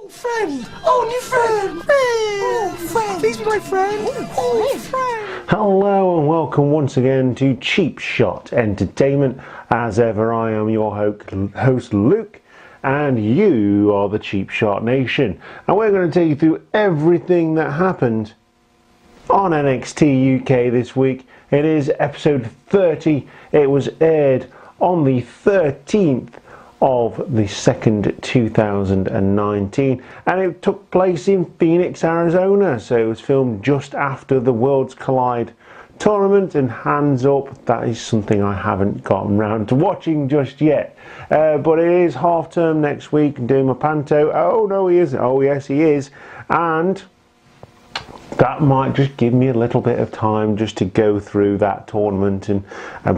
Friend! Oh, new friend! Oh, friend! Please be my friend! Oh, friend! Hello and welcome once again to Cheap Shot Entertainment. As ever, I am your host Luke, and you are the Cheap Shot Nation. And we're going to take you through everything that happened on NXT UK this week. It is episode 30. It was aired on the 13th of the 2nd, 2019, and it took place in Phoenix, Arizona. So it was filmed just after the Worlds Collide tournament, and hands up, that is something I haven't gotten round to watching just yet. But it is half term next week, and doing my panto. Oh no, he isn't. Oh yes, he is. And that might just give me a little bit of time just to go through that tournament and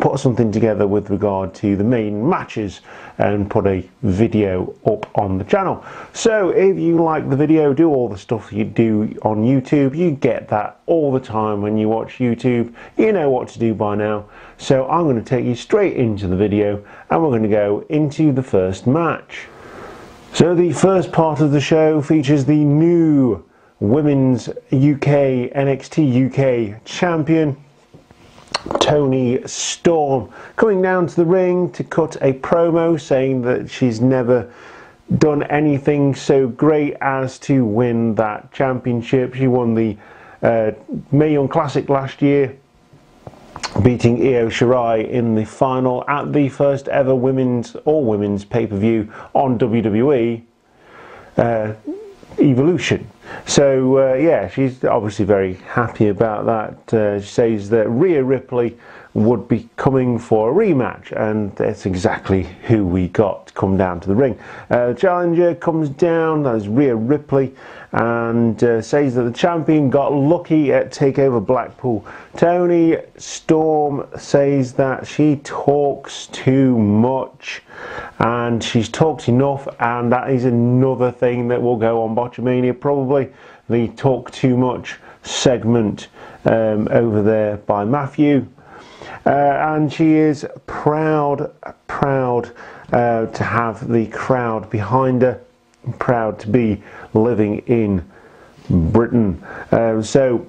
put something together with regard to the main matches and put a video up on the channel. So if you like the video, do all the stuff you do on YouTube. You get that all the time when you watch YouTube. You know what to do by now. So I'm going to take you straight into the video, and we're going to go into the first match. So the first part of the show features the new Women's UK NXT UK champion Toni Storm coming down to the ring to cut a promo saying that she's never done anything so great as to win that championship. She won the Mae Young Classic last year, beating Io Shirai in the final at the first ever all women's pay-per-view on WWE Evolution. So yeah, she's obviously very happy about that. She says that Rhea Ripley would be coming for a rematch, and that's exactly who we got to come down to the ring. The challenger comes down, that is Rhea Ripley, and says that the champion got lucky at TakeOver Blackpool. Toni Storm says that she talks too much, and she's talked enough, and that is another thing that will go on Botchamania, probably the talk too much segment over there by Matthew. And she is proud to have the crowd behind her, proud to be living in Britain. So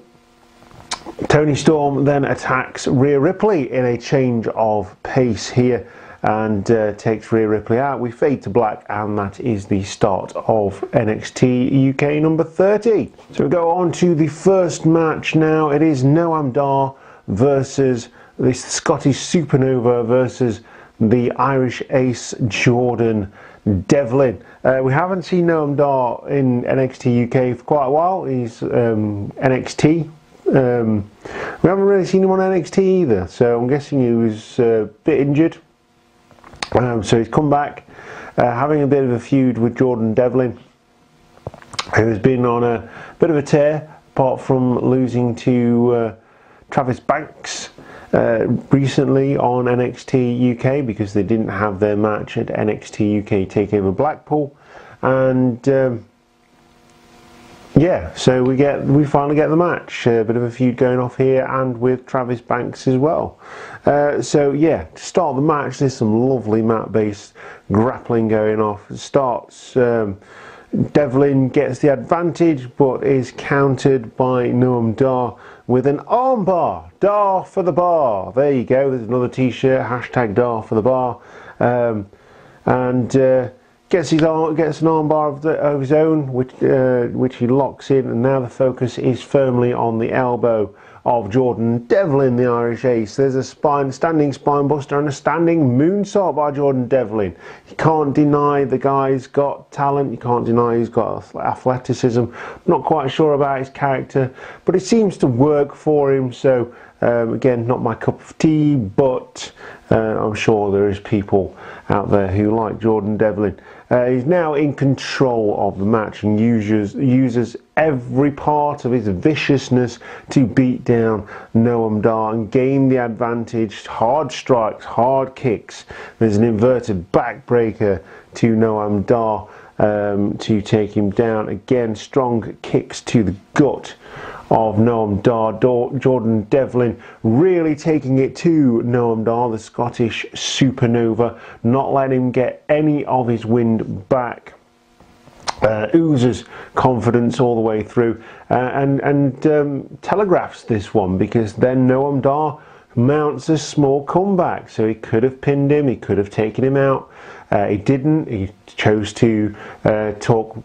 Toni Storm then attacks Rhea Ripley in a change of pace here, and takes Rhea Ripley out. We fade to black, and that is the start of NXT UK number 30. So we go on to the first match now. It is Noam Dar versus the Scottish Supernova versus the Irish Ace Jordan Devlin. We haven't seen Noam Dar in NXT UK for quite a while. He's NXT. We haven't really seen him on NXT either, so I'm guessing he was a bit injured. So he's come back, having a bit of a feud with Jordan Devlin, who has been on a bit of a tear, apart from losing to Travis Banks recently on NXT UK, because they didn't have their match at NXT UK TakeOver Blackpool. And yeah, so we finally get the match. A bit of a feud going off here, and with Travis Banks as well. So yeah, to start the match, there's some lovely mat-based grappling going off. It starts, Devlin gets the advantage, but is countered by Noam Dar with an armbar. Dar for the bar. There you go. There's another T-shirt. Hashtag Dar for the bar. Gets an armbar of his own, which he locks in, and now the focus is firmly on the elbow of Jordan Devlin, the Irish Ace. There's a standing spine buster and a standing moonsault by Jordan Devlin. You can't deny the guy's got talent. You can't deny he's got athleticism. Not quite sure about his character, but it seems to work for him. So again, not my cup of tea, but I'm sure there is people out there who like Jordan Devlin. He's now in control of the match and uses every part of his viciousness to beat down Noam Dar and gain the advantage. Hard strikes, hard kicks. There's an inverted backbreaker to Noam Dar to take him down. Again, strong kicks to the gut of Noam Dar. Jordan Devlin really taking it to Noam Dar, the Scottish Supernova, not letting him get any of his wind back. oozes confidence all the way through, and telegraphs this one, because then Noam Dar mounts a small comeback. So he could have pinned him, he could have taken him out. He didn't. He chose to talk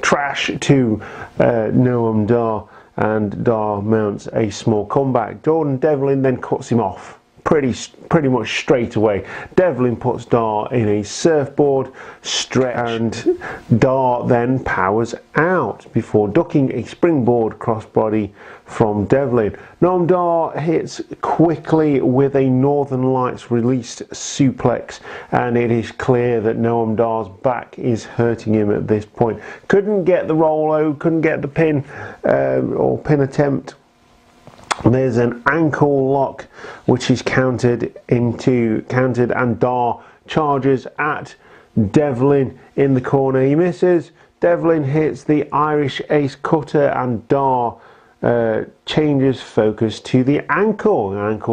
trash to Noam Dar, and Dar mounts a small comeback. Jordan Devlin then cuts him off pretty much straight away. Devlin puts Dar in a surfboard stretch, and Dar then powers out before ducking a springboard crossbody from Devlin. Noam Dar hits quickly with a Northern Lights released suplex, and it is clear that Noam Dar's back is hurting him at this point. Couldn't get the rollout, couldn't get the pin or pin attempt. There's an ankle lock which is countered, and Dar charges at Devlin in the corner. He misses. Devlin hits the Irish Ace Cutter, and Dar changes focus to the ankle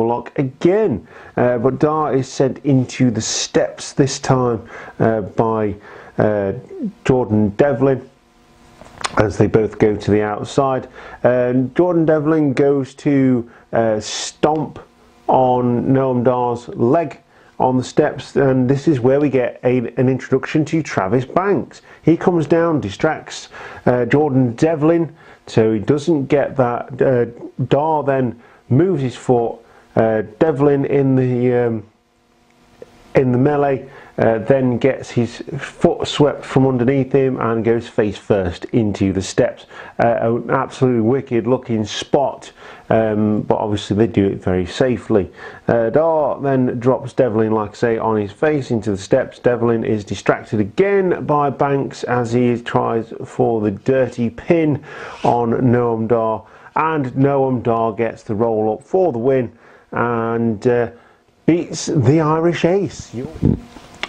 lock again, but Dar is sent into the steps this time by Jordan Devlin, as they both go to the outside. Jordan Devlin goes to stomp on Noam Dar's leg on the steps, and this is where we get an introduction to Travis Banks. He comes down, distracts Jordan Devlin, so he doesn't get that. Dar then moves his foot. Devlin in the melee then gets his foot swept from underneath him and goes face first into the steps. An absolutely wicked looking spot, but obviously they do it very safely. Dar then drops Devlin, like I say, on his face into the steps. Devlin is distracted again by Banks as he tries for the dirty pin on Noam Dar, and Noam Dar gets the roll up for the win and beats the Irish Ace.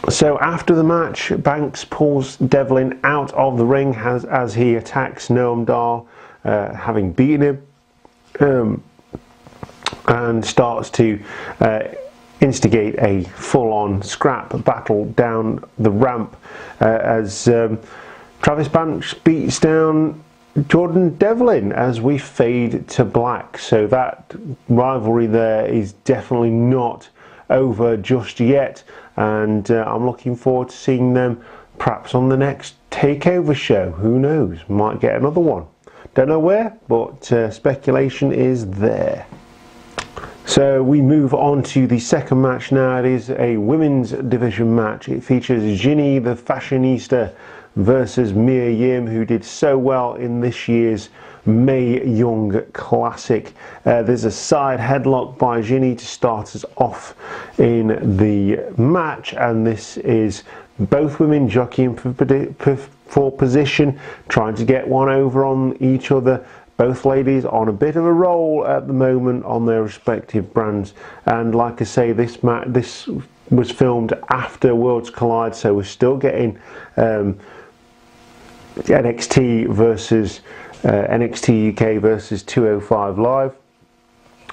So after the match, Banks pulls Devlin out of the ring as he attacks Noam Dar, having beaten him, and starts to instigate a full-on scrap battle down the ramp as Travis Banks beats down Jordan Devlin as we fade to black. So that rivalry there is definitely not over just yet, and I'm looking forward to seeing them perhaps on the next takeover show. Who knows, might get another one, don't know where, but speculation is there. So we move on to the second match now. It is a women's division match. It features Ginny the Fashionista versus Mia Yim, who did so well in this year's Mae Young Classic. There's a side headlock by Ginny to start us off in the match, and this is both women jockeying for position, trying to get one over on each other. Both ladies on a bit of a roll at the moment on their respective brands, and like I say, this was filmed after Worlds Collide, so we're still getting NXT versus NXT UK versus 205 Live.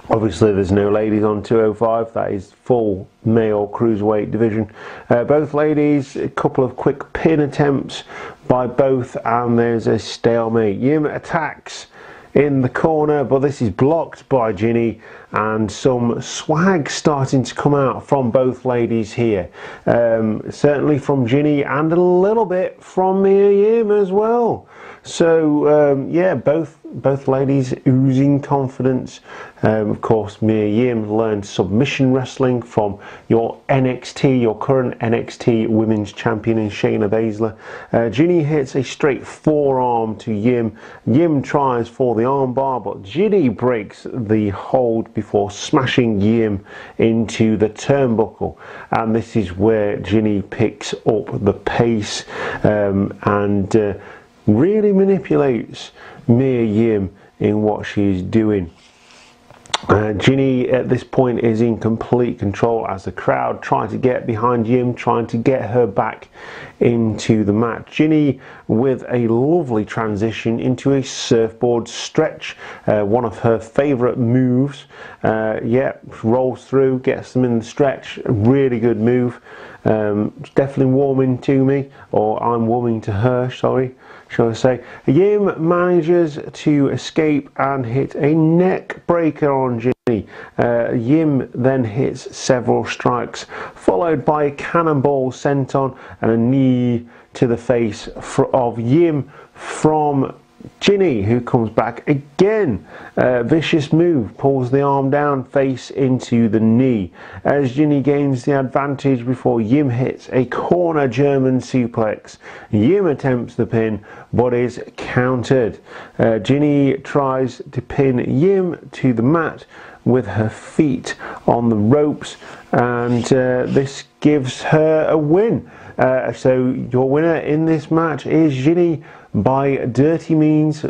Obviously there's no ladies on 205, that is full male cruiserweight division. Both ladies, a couple of quick pin attempts by both, and there's a stalemate. Yim attacks in the corner, but this is blocked by Ginny, and some swag starting to come out from both ladies here. Certainly from Ginny, and a little bit from Mia Yim as well. So yeah, both ladies oozing confidence. Of course, Mia Yim learned submission wrestling from your current NXT Women's Champion Shayna Baszler. Ginny hits a straight forearm to Yim. Yim tries for the armbar, but Ginny breaks the hold before smashing Yim into the turnbuckle. And this is where Ginny picks up the pace and really manipulates Mia Yim in what she's doing. Ginny at this point is in complete control as the crowd try to get behind Yim, trying to get her back into the match. Ginny with a lovely transition into a surfboard stretch, one of her favourite moves. Yeah, rolls through, gets them in the stretch. A really good move. It's definitely warming to me, or I'm warming to her, sorry. shall I say. Yim manages to escape and hit a neck breaker on Ginny. Yim then hits several strikes, followed by a cannonball senton and a knee to the face of Yim from Ginny, who comes back again. Vicious move, pulls the arm down, face into the knee, as Ginny gains the advantage before Yim hits a corner German suplex. Yim attempts the pin but is countered. Ginny tries to pin Yim to the mat with her feet on the ropes, and this gives her a win. So your winner in this match is Ginny by dirty means,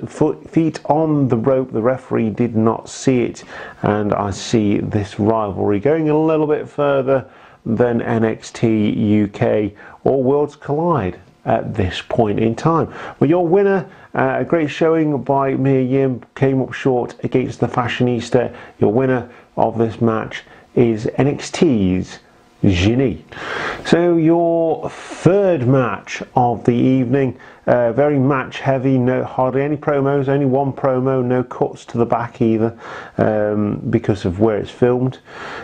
feet on the rope. The referee did not see it, and I see this rivalry going a little bit further than NXT UK or Worlds Collide at this point in time. Well, your winner, a great showing by Mia Yim, came up short against the Fashionista. Your winner of this match is NXT's Ginny. So your third match of the evening, very match heavy, hardly any promos, only one promo, no cuts to the back either, because of where it's filmed,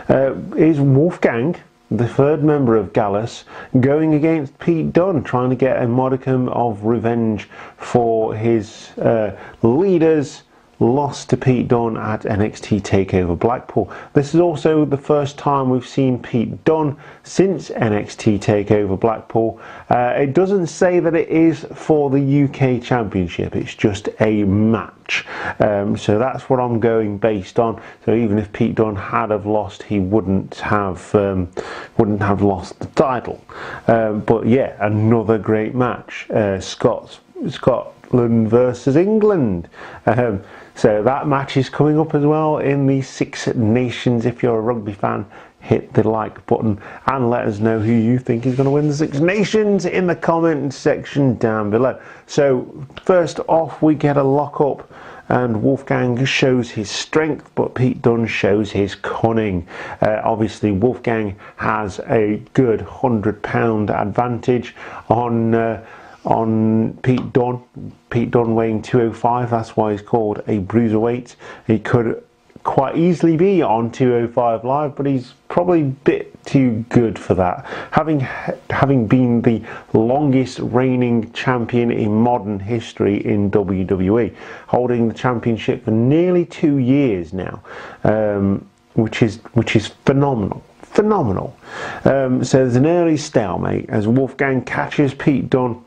is Wolfgang, the third member of Gallus, going against Pete Dunne, trying to get a modicum of revenge for his leaders lost to Pete Dunne at NXT TakeOver Blackpool. This is also the first time we've seen Pete Dunne since NXT TakeOver Blackpool. It doesn't say that it is for the UK Championship, it's just a match. So that's what I'm going based on. So even if Pete Dunne had have lost, he wouldn't have lost the title. But yeah, another great match. Scotland versus England. So that match is coming up as well in the Six Nations. If you're a rugby fan, hit the like button and let us know who you think is going to win the Six Nations in the comment section down below. So first off, we get a lock up and Wolfgang shows his strength, but Pete Dunne shows his cunning. Obviously Wolfgang has a good £100 advantage on Pete Dunne. Pete Dunne weighing 205, that's why he's called a bruiserweight. He could quite easily be on 205 Live, but he's probably a bit too good for that. Having been the longest reigning champion in modern history in WWE, holding the championship for nearly 2 years now, which is phenomenal. So there's an early stalemate as Wolfgang catches Pete Dunne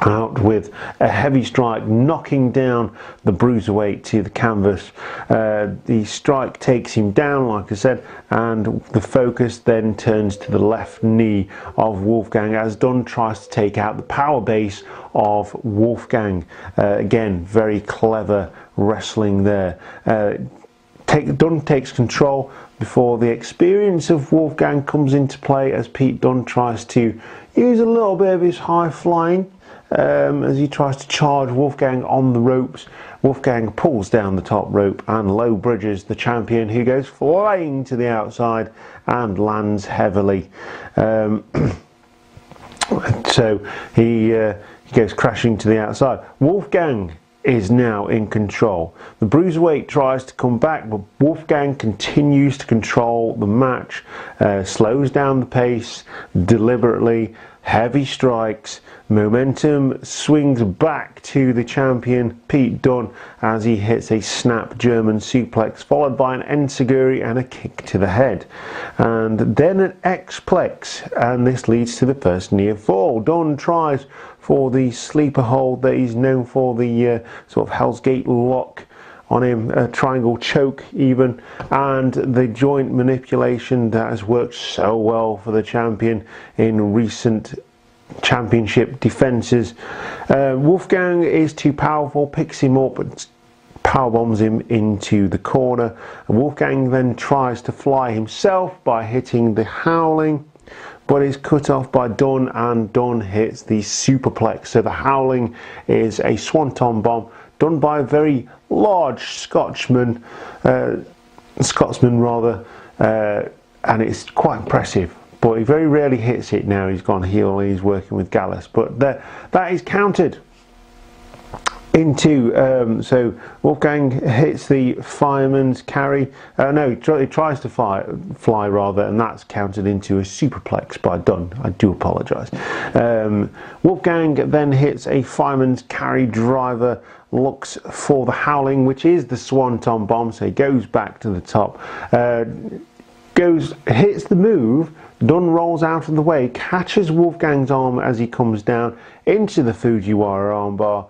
out with a heavy strike, knocking down the bruiserweight to the canvas. The strike takes him down, like I said, and the focus then turns to the left knee of Wolfgang as Dunn tries to take out the power base of Wolfgang. Again, very clever wrestling there. Dunn takes control before the experience of Wolfgang comes into play as Pete Dunne tries to use a little bit of his high flying as he tries to charge Wolfgang on the ropes. Wolfgang pulls down the top rope and low bridges the champion, who goes flying to the outside and lands heavily. So he goes crashing to the outside. Wolfgang is now in control. The bruiserweight tries to come back, but Wolfgang continues to control the match, slows down the pace deliberately, heavy strikes, momentum swings back to the champion Pete Dunne as he hits a snap German suplex followed by an enziguri and a kick to the head, and then an X-plex, and this leads to the first near fall. Dunne tries for the sleeper hold that he's known for, the sort of Hell's Gate lock on him, a triangle choke even, and the joint manipulation that has worked so well for the champion in recent championship defenses. Wolfgang is too powerful, picks him up and powerbombs him into the corner. Wolfgang then tries to fly himself by hitting the howling, but is cut off by Dunn, and Dunn hits the superplex. So the howling is a swanton bomb done by a very large Scotsman, and it's quite impressive. But he very rarely hits it now. He's gone heel and he's working with Gallus. But that is countered into so Wolfgang hits the fireman's carry. No, he tries to fly rather, and that's counted into a superplex by Dunn. I do apologise. Wolfgang then hits a fireman's carry driver, looks for the howling, which is the swanton bomb. So he goes back to the top, hits the move. Dunn rolls out of the way, catches Wolfgang's arm as he comes down into the Fujiwara armbar,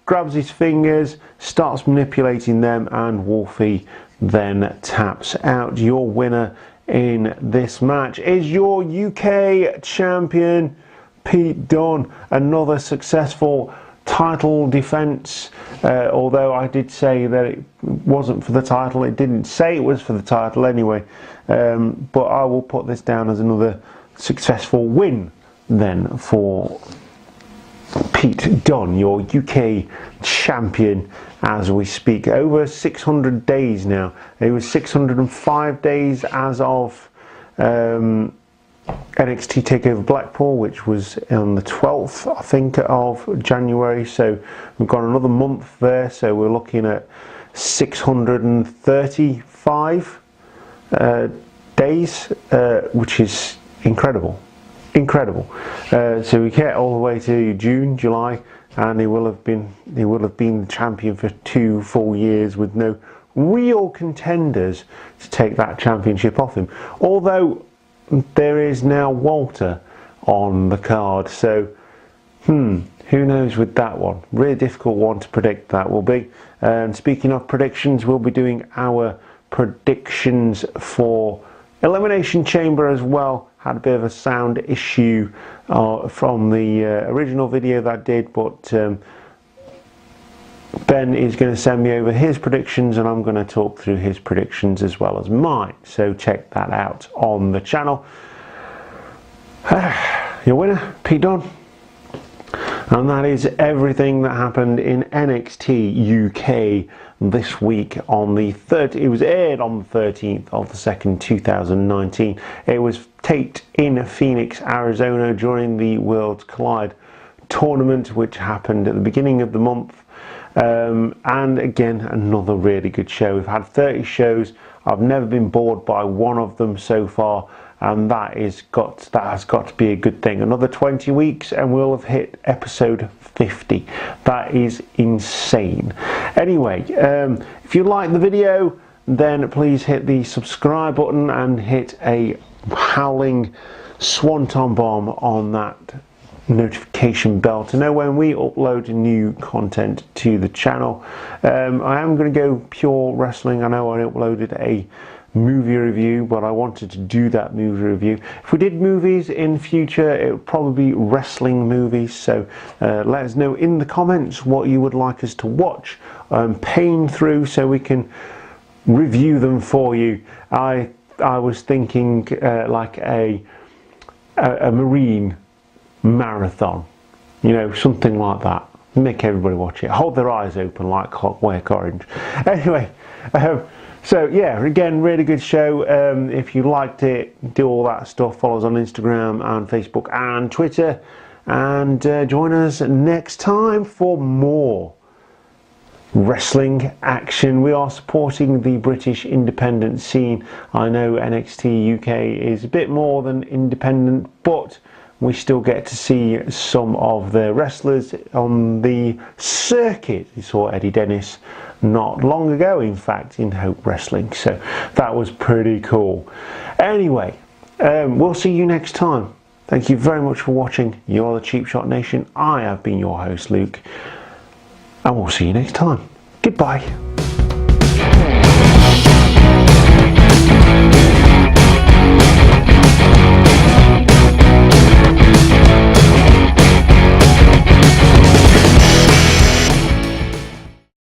grabs his fingers, starts manipulating them, and Wolfie then taps out. Your winner in this match is your UK champion, Pete Dunn. Another successful title defence, although I did say that it wasn't for the title. It didn't say it was for the title anyway, but I will put this down as another successful win then for Pete Dunn, your UK champion as we speak. Over 600 days now. It was 605 days as of NXT TakeOver Blackpool, which was on the 12th, I think, of January. So we've got another month there. So we're looking at 635 days, which is incredible. So we get all the way to June, July, and he will have been the champion for 2 full years with no real contenders to take that championship off him. Although there is now Walter on the card, so who knows with that one. Really difficult one to predict that will be. And speaking of predictions, we'll be doing our predictions for Elimination Chamber as well. Had a bit of a sound issue from the original video that I did, but Ben is going to send me over his predictions, and I'm going to talk through his predictions as well as mine. So check that out on the channel. Your winner, Pete Dunn. And that is everything that happened in NXT UK this week on the 3rd. It was aired on the 13th of the 2nd, 2019. It was taped in Phoenix, Arizona during the Worlds Collide tournament, which happened at the beginning of the month. And again, another really good show. We've had 30 shows. I've never been bored by one of them so far, and that has got to be a good thing. Another 20 weeks and we'll have hit episode 50. That is insane. Anyway, if you like the video, then please hit the subscribe button and hit a howling swanton bomb on that notification bell to know when we upload new content to the channel. I am going to go pure wrestling. I know I uploaded a movie review, but I wanted to do that movie review. If we did movies in future, it would probably be wrestling movies, so let us know in the comments what you would like us to watch and pain through so we can review them for you. I was thinking like a marine marathon, you know, something like that. Make everybody watch it, hold their eyes open like Clockwork Orange. Anyway, so yeah, again, really good show. If you liked it, do all that stuff. Follow us on Instagram and Facebook and Twitter, and join us next time for more wrestling action. We are supporting the British independent scene. I know NXT UK is a bit more than independent, but we still get to see some of the wrestlers on the circuit. We saw Eddie Dennis not long ago, in fact, in Hope Wrestling, so that was pretty cool. Anyway, we'll see you next time. Thank you very much for watching. You're the Cheap Shot Nation. I have been your host, Luke, and we'll see you next time. Goodbye.